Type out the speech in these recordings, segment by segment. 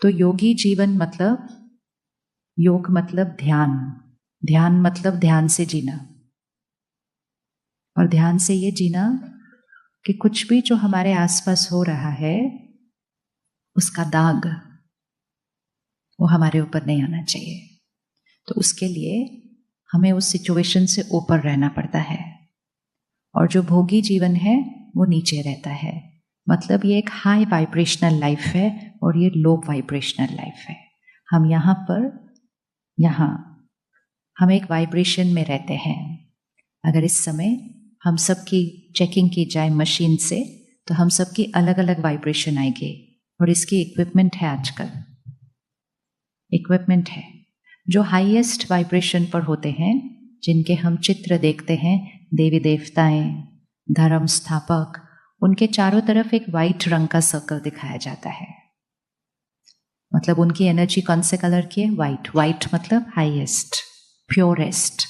तो योगी जीवन मतलब, योग मतलब ध्यान, ध्यान मतलब ध्यान से जीना। और ध्यान से ये जीना कि कुछ भी जो हमारे आसपास हो रहा है उसका दाग वो हमारे ऊपर नहीं आना चाहिए। तो उसके लिए हमें उस सिचुएशन से ऊपर रहना पड़ता है, और जो भोगी जीवन है वो नीचे रहता है। मतलब ये एक हाई वाइब्रेशनल लाइफ है और ये लो वाइब्रेशनल लाइफ है। हम यहाँ हम एक वाइब्रेशन में रहते हैं। अगर इस समय हम सबकी चेकिंग की जाए मशीन से तो हम सबकी अलग अलग वाइब्रेशन आएगी, और इसकी इक्विपमेंट है, आजकल इक्विपमेंट है जो हाईएस्ट वाइब्रेशन पर होते हैं, जिनके हम चित्र देखते हैं, देवी देवताएं, धर्म स्थापक, उनके चारों तरफ एक वाइट रंग का सर्कल दिखाया जाता है। मतलब उनकी एनर्जी कौन से कलर की है? वाइट। वाइट मतलब हाईएस्ट, प्योरेस्ट।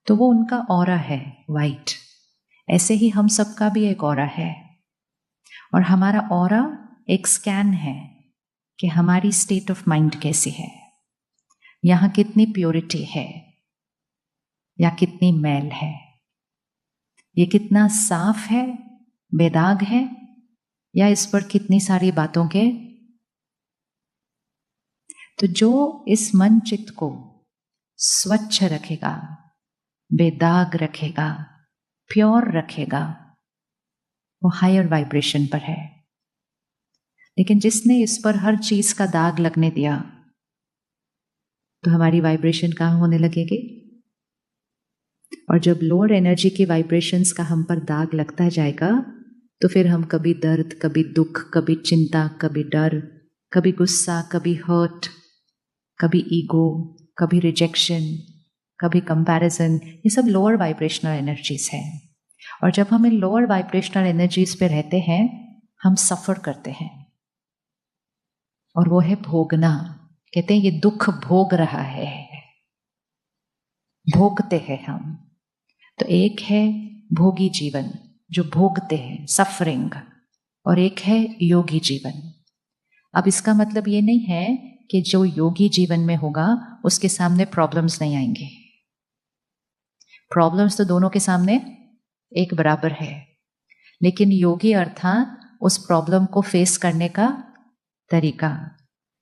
तो वो उनका ऑरा है, वाइट। ऐसे ही हम सबका भी एक ऑरा है, और हमारा ऑरा एक स्कैन है कि हमारी स्टेट ऑफ माइंड कैसी है, यहाँ कितनी प्योरिटी है या कितनी मैल है, ये कितना साफ है, बेदाग है, या इस पर कितनी सारी बातों के। तो जो इस मन चित्त को स्वच्छ रखेगा, बेदाग रखेगा, प्योर रखेगा, वो हायर वाइब्रेशन पर है। लेकिन जिसने इस पर हर चीज का दाग लगने दिया तो हमारी वाइब्रेशन कहाँ होने लगेगी? और जब लोअर एनर्जी की वाइब्रेशंस का हम पर दाग लगता जाएगा तो फिर हम कभी दर्द, कभी दुख, कभी चिंता, कभी डर, कभी गुस्सा, कभी हर्ट, कभी ईगो, कभी रिजेक्शन, कभी कंपैरिजन, ये सब लोअर वाइब्रेशनल एनर्जीज हैं। और जब हम इन लोअर वाइब्रेशनल एनर्जीज पे रहते हैं हम सफर करते हैं, और वो है भोगना। कहते हैं ये दुख भोग रहा है, भोगते हैं हम। तो एक है भोगी जीवन जो भोगते हैं, सफरिंग, और एक है योगी जीवन। अब इसका मतलब ये नहीं है कि जो योगी जीवन में होगा उसके सामने प्रॉब्लम्स नहीं आएंगे। प्रॉब्लम्स तो दोनों के सामने एक बराबर है, लेकिन योगी अर्थात उस प्रॉब्लम को फेस करने का तरीका।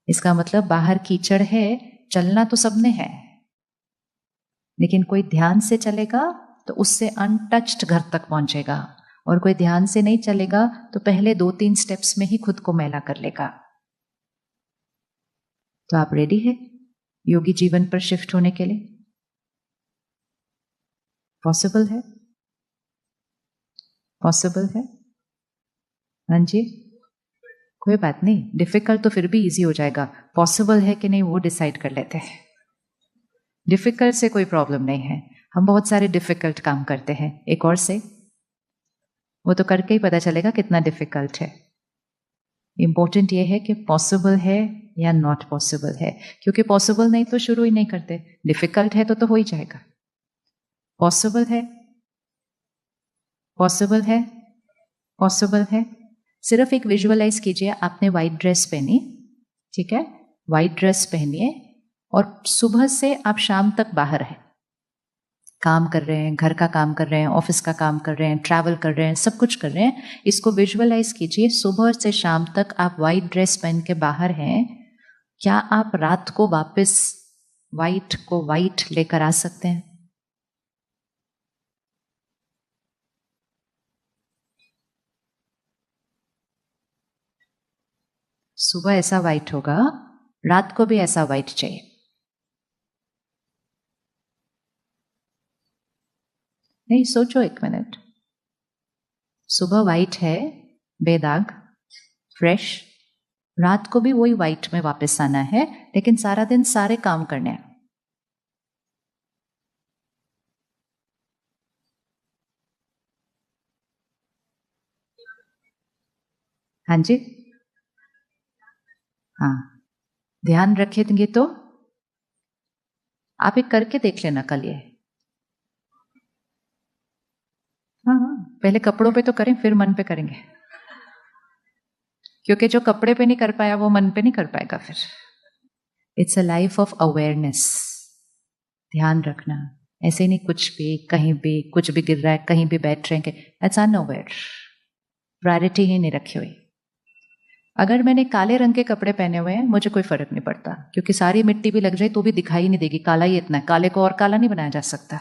इसका मतलब बाहर कीचड़ है, चलना तो सबने है, लेकिन कोई ध्यान से चलेगा तो उससे अनटच्ड घर तक पहुंचेगा, और कोई ध्यान से नहीं चलेगा तो पहले 2-3 स्टेप्स में ही खुद को मैला कर लेगा। तो आप रेडी है योगी जीवन पर शिफ्ट होने के लिए? पॉसिबल है? पॉसिबल है? हाँ जी, कोई बात नहीं, डिफिकल्ट तो फिर भी इजी हो जाएगा। पॉसिबल है कि नहीं वो डिसाइड कर लेते हैं। डिफिकल्ट से कोई प्रॉब्लम नहीं है, हम बहुत सारे डिफिकल्ट काम करते हैं, एक और से वो तो करके ही पता चलेगा कितना डिफिकल्ट है। इंपॉर्टेंट ये है कि पॉसिबल है या नॉट पॉसिबल है, क्योंकि पॉसिबल नहीं तो शुरू ही नहीं करते, डिफिकल्ट है तो हो ही जाएगा। पॉसिबल है, पॉसिबल है, पॉसिबल है। सिर्फ एक विजुअलाइज कीजिए, आपने व्हाइट ड्रेस पहनी, ठीक है, व्हाइट ड्रेस पहनिए, और सुबह से आप शाम तक बाहर हैं, काम कर रहे हैं, घर का काम कर रहे हैं, ऑफिस का काम कर रहे हैं, ट्रैवल कर रहे हैं, सब कुछ कर रहे हैं। इसको विजुअलाइज कीजिए, सुबह से शाम तक आप व्हाइट ड्रेस पहन के बाहर हैं। क्या आप रात को वापस व्हाइट को व्हाइट लेकर आ सकते हैं? सुबह ऐसा व्हाइट होगा, रात को भी ऐसा व्हाइट चाहिए। नहीं, सोचो एक मिनट। सुबह व्हाइट है, बेदाग, फ्रेश, रात को भी वही व्हाइट में वापस आना है, लेकिन सारा दिन सारे काम करने हैं। हाँ जी, हाँ, ध्यान रखेंगे तो आप एक करके देख लेना कल ये। हाँ हाँ, पहले कपड़ों पे तो करें फिर मन पे करेंगे। क्योंकि जो कपड़े पे नहीं कर पाया वो मन पे नहीं कर पाएगा फिर। It's a life of awareness. ध्यान रखना, ऐसे नहीं कुछ भी कहीं भी कुछ भी गिर रहा है, कहीं भी बैठ रहे हैं, इट्स अनअवेयर, प्रायोरिटी ही नहीं रखी हुई। अगर मैंने काले रंग के कपड़े पहने हुए हैं मुझे कोई फर्क नहीं पड़ता, क्योंकि सारी मिट्टी भी लग जाए तो भी दिखाई नहीं देगी, काला ही इतना है, काले को और काला नहीं बनाया जा सकता।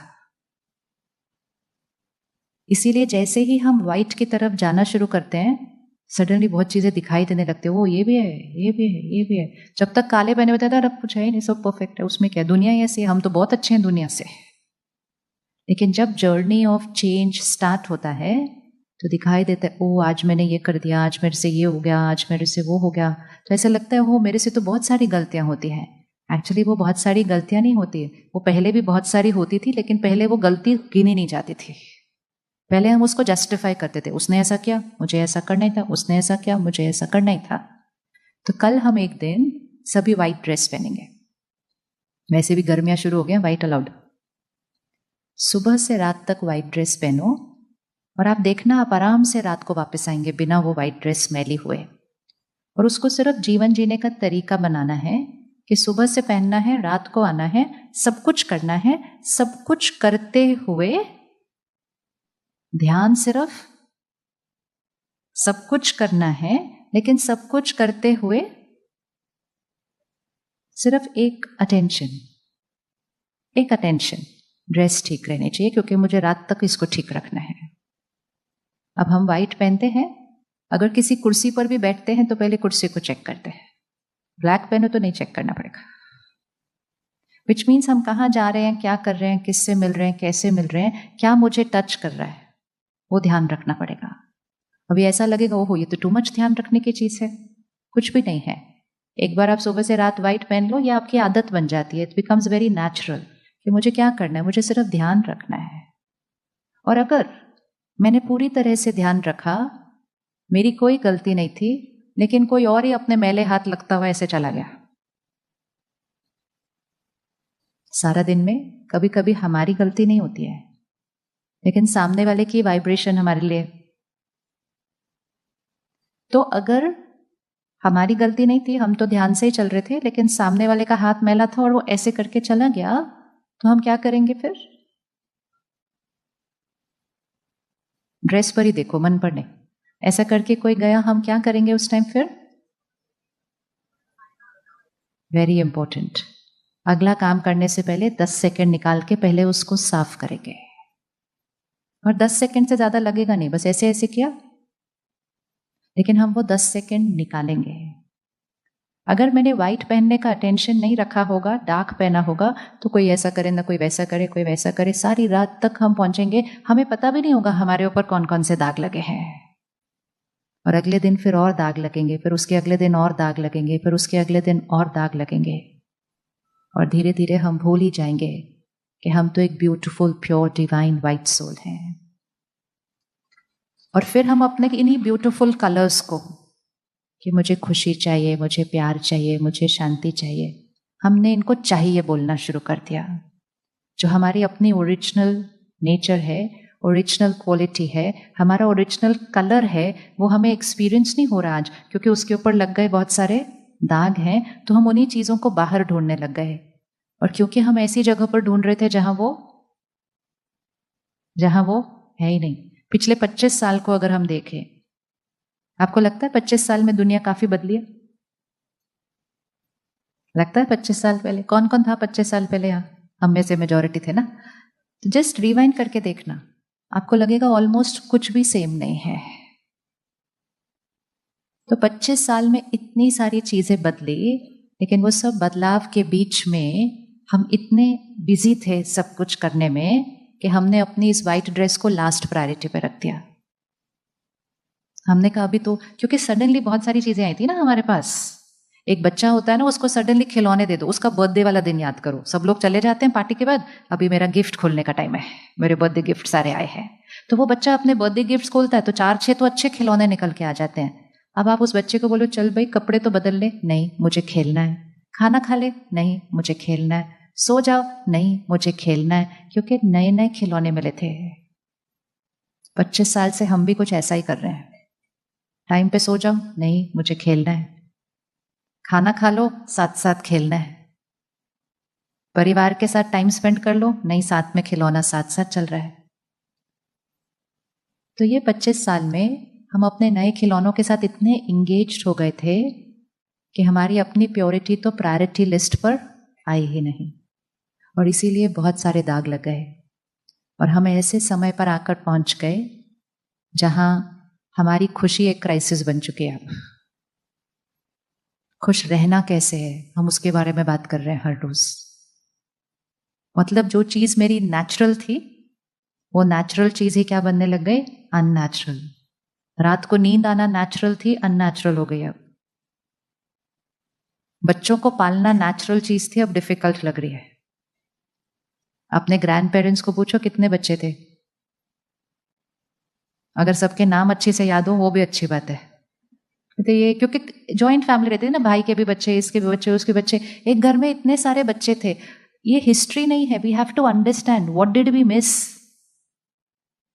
इसीलिए जैसे ही हम व्हाइट की तरफ जाना शुरू करते हैं सडनली बहुत चीजें दिखाई देने लगते हैं, वो ये भी है, ये भी है, ये भी है। जब तक काले बने होते थे अब कुछ है नहीं, सब परफेक्ट है, उसमें क्या, दुनिया ही ऐसी है, हम तो बहुत अच्छे हैं दुनिया से। लेकिन जब जर्नी ऑफ चेंज स्टार्ट होता है तो दिखाई देता है, ओ आज मैंने ये कर दिया, आज मेरे से ये हो गया, आज मेरे से वो हो गया, तो ऐसा लगता है वो मेरे से तो बहुत सारी गलतियां होती हैं। एक्चुअली वो बहुत सारी गलतियां नहीं होती, वो पहले भी बहुत सारी होती थी, लेकिन पहले वो गलती गिनी नहीं जाती थी। पहले हम उसको जस्टिफाई करते थे, उसने ऐसा किया मुझे ऐसा करना ही था, उसने ऐसा किया मुझे ऐसा करना ही था। तो कल हम एक दिन सभी व्हाइट ड्रेस पहनेंगे, वैसे भी गर्मियां शुरू हो गई, व्हाइट अलाउड। सुबह से रात तक व्हाइट ड्रेस पहनो और आप देखना आप आराम से रात को वापस आएंगे बिना वो व्हाइट ड्रेस मैली हुए। और उसको सिर्फ जीवन जीने का तरीका बनाना है कि सुबह से पहनना है, रात को आना है, सब कुछ करना है, सब कुछ करते हुए ध्यान, सिर्फ सब कुछ करना है लेकिन सब कुछ करते हुए सिर्फ एक अटेंशन, एक अटेंशन, ड्रेस ठीक रहनी चाहिए क्योंकि मुझे रात तक इसको ठीक रखना है। अब हम व्हाइट पहनते हैं, अगर किसी कुर्सी पर भी बैठते हैं तो पहले कुर्सी को चेक करते हैं, ब्लैक पहनो तो नहीं चेक करना पड़ेगा। विच मीन्स हम कहाँ जा रहे हैं, क्या कर रहे हैं, किससे मिल रहे हैं, कैसे मिल रहे हैं, क्या मुझे टच कर रहा है, वो ध्यान रखना पड़ेगा। अभी ऐसा लगेगा ओहो ये तो टू मच ध्यान रखने की चीज है, कुछ भी नहीं है। एक बार आप सुबह से रात व्हाइट पहन लो, ये आपकी आदत बन जाती है, इट बिकम्स वेरी नेचुरल कि मुझे क्या करना है, मुझे सिर्फ ध्यान रखना है। और अगर मैंने पूरी तरह से ध्यान रखा, मेरी कोई गलती नहीं थी, लेकिन कोई और ही अपने मैले हाथ लगता हुआ ऐसे चला गया, सारा दिन में कभी कभी हमारी गलती नहीं होती है लेकिन सामने वाले की वाइब्रेशन हमारे लिए। तो अगर हमारी गलती नहीं थी, हम तो ध्यान से ही चल रहे थे, लेकिन सामने वाले का हाथ मैला था और वो ऐसे करके चला गया, तो हम क्या करेंगे फिर? ड्रेस पर ही देखो, मन पर नहीं। ऐसा करके कोई गया, हम क्या करेंगे उस टाइम फिर? वेरी इंपॉर्टेंट, अगला काम करने से पहले 10 सेकंड निकाल के पहले उसको साफ करेंगे। और 10 सेकंड से ज्यादा लगेगा नहीं, बस ऐसे ऐसे किया, लेकिन हम वो 10 सेकंड निकालेंगे। अगर मैंने व्हाइट पहनने का अटेंशन नहीं रखा होगा, डार्क पहना होगा, तो कोई ऐसा करे ना कोई वैसा करे, कोई वैसा करे, सारी रात तक हम पहुंचेंगे, हमें पता भी नहीं होगा हमारे ऊपर कौन कौन से दाग लगे हैं। और अगले दिन फिर और दाग लगेंगे, फिर उसके अगले दिन और दाग लगेंगे, फिर उसके अगले दिन और दाग लगेंगे, और धीरे धीरे हम भूल ही जाएंगे कि हम तो एक beautiful pure divine white soul हैं। और फिर हम अपने इन्हीं ब्यूटीफुल कलर्स को, कि मुझे खुशी चाहिए, मुझे प्यार चाहिए, मुझे शांति चाहिए, हमने इनको चाहिए बोलना शुरू कर दिया। जो हमारी अपनी ओरिजिनल नेचर है, ओरिजिनल क्वालिटी है, हमारा ओरिजिनल कलर है, वो हमें एक्सपीरियंस नहीं हो रहा आज, क्योंकि उसके ऊपर लग गए बहुत सारे दाग हैं, तो हम उन्हीं चीजों को बाहर ढूंढने लग गए। और क्योंकि हम ऐसी जगह पर ढूंढ रहे थे जहां वो है ही नहीं। पिछले 25 साल को अगर हम देखें, आपको लगता है 25 साल में दुनिया काफी बदली है? लगता है 25 साल पहले कौन कौन था? 25 साल पहले यहाँ हम में से मेजॉरिटी थे ना। तो जस्ट रिवाइंड करके देखना, आपको लगेगा ऑलमोस्ट कुछ भी सेम नहीं है। तो 25 साल में इतनी सारी चीजें बदली, लेकिन वो सब बदलाव के बीच में हम इतने बिजी थे सब कुछ करने में कि हमने अपनी इस व्हाइट ड्रेस को लास्ट प्रायोरिटी पे रख दिया। हमने कहा अभी तो, क्योंकि सडनली बहुत सारी चीजें आई थी ना हमारे पास। एक बच्चा होता है ना, उसको सडनली खिलौने दे दो, उसका बर्थडे वाला दिन याद करो, सब लोग चले जाते हैं पार्टी के बाद, अभी मेरा गिफ्ट खोलने का टाइम है, मेरे बर्थडे गिफ्ट सारे आए हैं। तो वो बच्चा अपने बर्थडे गिफ्ट खोलता है तो 4-6 तो अच्छे खिलौने निकल के आ जाते हैं। अब आप उस बच्चे को बोलो चल भाई कपड़े तो बदल ले, नहीं मुझे खेलना है। खाना खा ले, नहीं मुझे खेलना है। सो जाओ, नहीं मुझे खेलना है, क्योंकि नए नए खिलौने मिले थे। 25 साल से हम भी कुछ ऐसा ही कर रहे हैं। टाइम पे सो जाओ, नहीं मुझे खेलना है। खाना खा लो, साथ साथ खेलना है। परिवार के साथ टाइम स्पेंड कर लो, नहीं साथ में खिलौना साथ साथ चल रहा है। तो ये 25 साल में हम अपने नए खिलौनों के साथ इतने इंगेज्ड हो गए थे कि हमारी अपनी प्योरिटी तो प्रायोरिटी लिस्ट पर आई ही नहीं, और इसीलिए बहुत सारे दाग लग गए। और हम ऐसे समय पर आकर पहुंच गए जहां हमारी खुशी एक क्राइसिस बन चुकी है। अब खुश रहना कैसे है, हम उसके बारे में बात कर रहे हैं हर रोज। मतलब जो चीज मेरी नेचुरल थी, वो नेचुरल चीज ही क्या बनने लग गई, अननेचुरल। रात को नींद आना नेचुरल थी, अननेचुरल हो गई। अब बच्चों को पालना नेचुरल चीज थी, अब डिफिकल्ट लग रही है। अपने ग्रैंड पेरेंट्स को पूछो कितने बच्चे थे, अगर सबके नाम अच्छे से याद हो वो भी अच्छी बात है। तो ये क्योंकि जॉइंट फैमिली रहती है ना, भाई के भी बच्चे, इसके भी बच्चे, उसके बच्चे, एक घर में इतने सारे बच्चे थे। ये हिस्ट्री नहीं है, we have to understand what did we miss.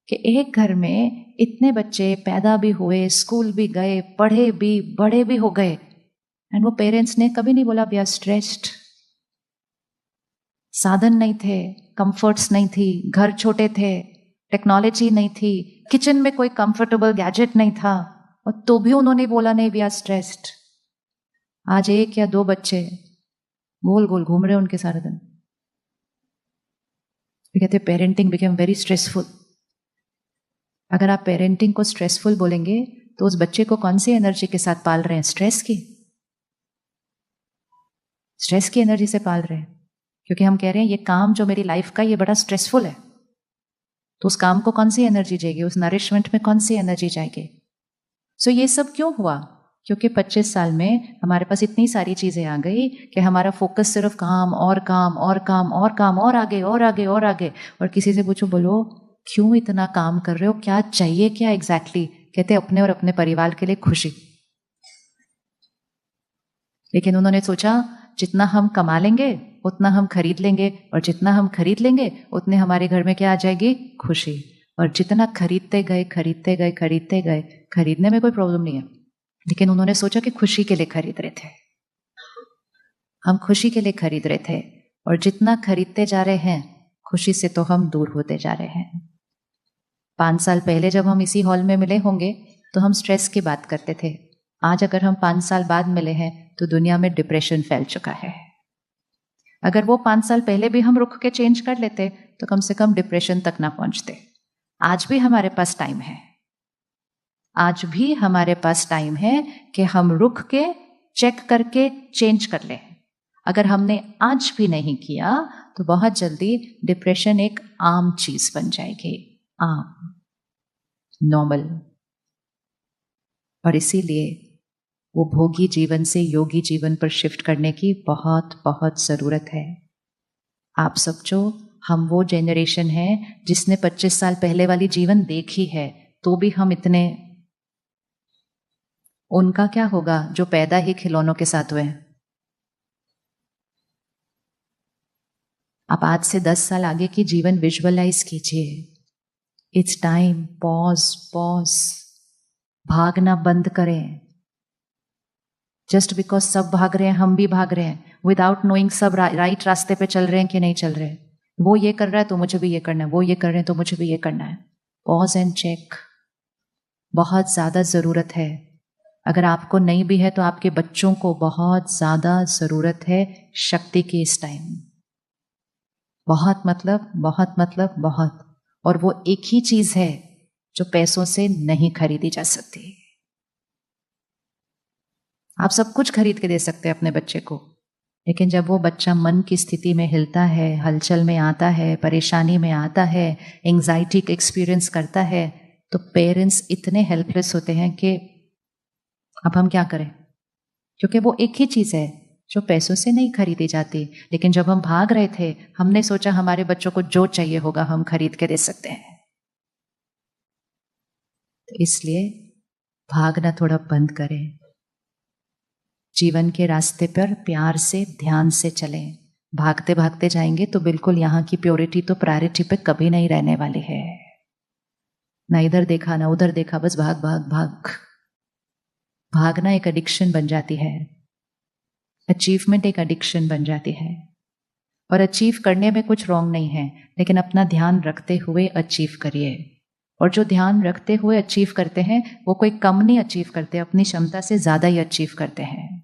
कि एक घर में इतने बच्चे पैदा भी हुए, स्कूल भी गए, पढ़े भी, बड़े भी हो गए, एंड वो पेरेंट्स ने कभी नहीं बोला वी आर स्ट्रेस्ड। साधन नहीं थे, कंफर्ट्स नहीं थी, घर छोटे थे, टेक्नोलॉजी नहीं थी, किचन में कोई कंफर्टेबल गैजेट नहीं था, और तो भी उन्होंने बोला नहीं वी आर स्ट्रेस्ड। आज एक या दो बच्चे गोल गोल घूम रहे उनके सारे दिन। कहते पेरेंटिंग बिकेम वेरी स्ट्रेसफुल। अगर आप पेरेंटिंग को स्ट्रेसफुल बोलेंगे तो उस बच्चे को कौन सी एनर्जी के साथ पाल रहे हैं, स्ट्रेस की। स्ट्रेस की एनर्जी से पाल रहे हैं, क्योंकि हम कह रहे हैं ये काम जो मेरी लाइफ का ये बड़ा स्ट्रेसफुल है। तो उस काम को कौन सी एनर्जी जाएगी, उस नरिशमेंट में कौन सी एनर्जी जाएगी। सो ये सब क्यों हुआ, क्योंकि 25 साल में हमारे पास इतनी सारी चीजें आ गई कि हमारा फोकस सिर्फ काम और काम और काम और काम और आगे और आगे और आगे। और किसी से पूछो, बोलो क्यों इतना काम कर रहे हो, क्या चाहिए, क्या एग्जैक्टली कहते अपने और अपने परिवार के लिए खुशी। लेकिन उन्होंने सोचा जितना हम कमा लेंगे उतना हम खरीद लेंगे, और जितना हम खरीद लेंगे उतने हमारे घर में क्या आ जाएगी, खुशी। और जितना खरीदते गए खरीदते गए खरीदते गए, खरीदने में कोई प्रॉब्लम नहीं है, लेकिन उन्होंने सोचा कि खुशी के लिए खरीद रहे थे। हम खुशी के लिए खरीद रहे थे, और जितना खरीदते जा रहे हैं खुशी से तो हम दूर होते जा रहे हैं। 5 साल पहले जब हम इसी हॉल में मिले होंगे तो हम स्ट्रेस की बात करते थे। आज अगर हम 5 साल बाद मिले हैं तो दुनिया में डिप्रेशन फैल चुका है। अगर वो 5 साल पहले भी हम रुक के चेंज कर लेते तो कम से कम डिप्रेशन तक ना पहुंचते। आज भी हमारे पास टाइम है, आज भी हमारे पास टाइम है कि हम रुक के चेक करके चेंज कर लें। अगर हमने आज भी नहीं किया तो बहुत जल्दी डिप्रेशन एक आम चीज बन जाएगी, आम, नॉर्मल। और इसीलिए वो भोगी जीवन से योगी जीवन पर शिफ्ट करने की बहुत बहुत जरूरत है। आप समझो, हम वो जेनरेशन है जिसने 25 साल पहले वाली जीवन देखी है, तो भी हम इतने, उनका क्या होगा जो पैदा ही खिलौनों के साथ हुए हैं। आप आज से 10 साल आगे की जीवन विजुअलाइज कीजिए। इट्स टाइम, पॉज पॉज, भागना बंद करें। जस्ट बिकॉज सब भाग रहे हैं हम भी भाग रहे हैं, विदाउट नोइंग सब राइट रास्ते पे चल रहे हैं कि नहीं चल रहे। वो ये कर रहा है तो मुझे भी ये करना है, वो ये कर रहे हैं तो मुझे भी ये करना है। पॉज एंड चेक बहुत ज्यादा जरूरत है। अगर आपको नहीं भी है तो आपके बच्चों को बहुत ज्यादा जरूरत है शक्ति की इस टाइम। बहुत मतलब बहुत मतलब बहुत। और वो एक ही चीज है जो पैसों से नहीं खरीदी जा सकती। आप सब कुछ खरीद के दे सकते हैं अपने बच्चे को, लेकिन जब वो बच्चा मन की स्थिति में हिलता है, हलचल में आता है, परेशानी में आता है, एंजाइटी का एक्सपीरियंस करता है, तो पेरेंट्स इतने हेल्पलेस होते हैं कि अब हम क्या करें। क्योंकि वो एक ही चीज है जो पैसों से नहीं खरीदी जाती। लेकिन जब हम भाग रहे थे हमने सोचा हमारे बच्चों को जो चाहिए होगा हम खरीद के दे सकते हैं। तो इसलिए भागना थोड़ा बंद करें, जीवन के रास्ते पर प्यार से ध्यान से चलें। भागते भागते जाएंगे तो बिल्कुल यहाँ की प्योरिटी तो प्रायोरिटी पे कभी नहीं रहने वाली है। ना इधर देखा ना उधर देखा, बस भाग भाग भाग। भागना एक एडिक्शन बन जाती है, अचीवमेंट एक एडिक्शन बन जाती है। और अचीव करने में कुछ रॉन्ग नहीं है, लेकिन अपना ध्यान रखते हुए अचीव करिए। और जो ध्यान रखते हुए अचीव करते हैं वो कोई कम नहीं अचीव करते, अपनी क्षमता से ज़्यादा ही अचीव करते हैं।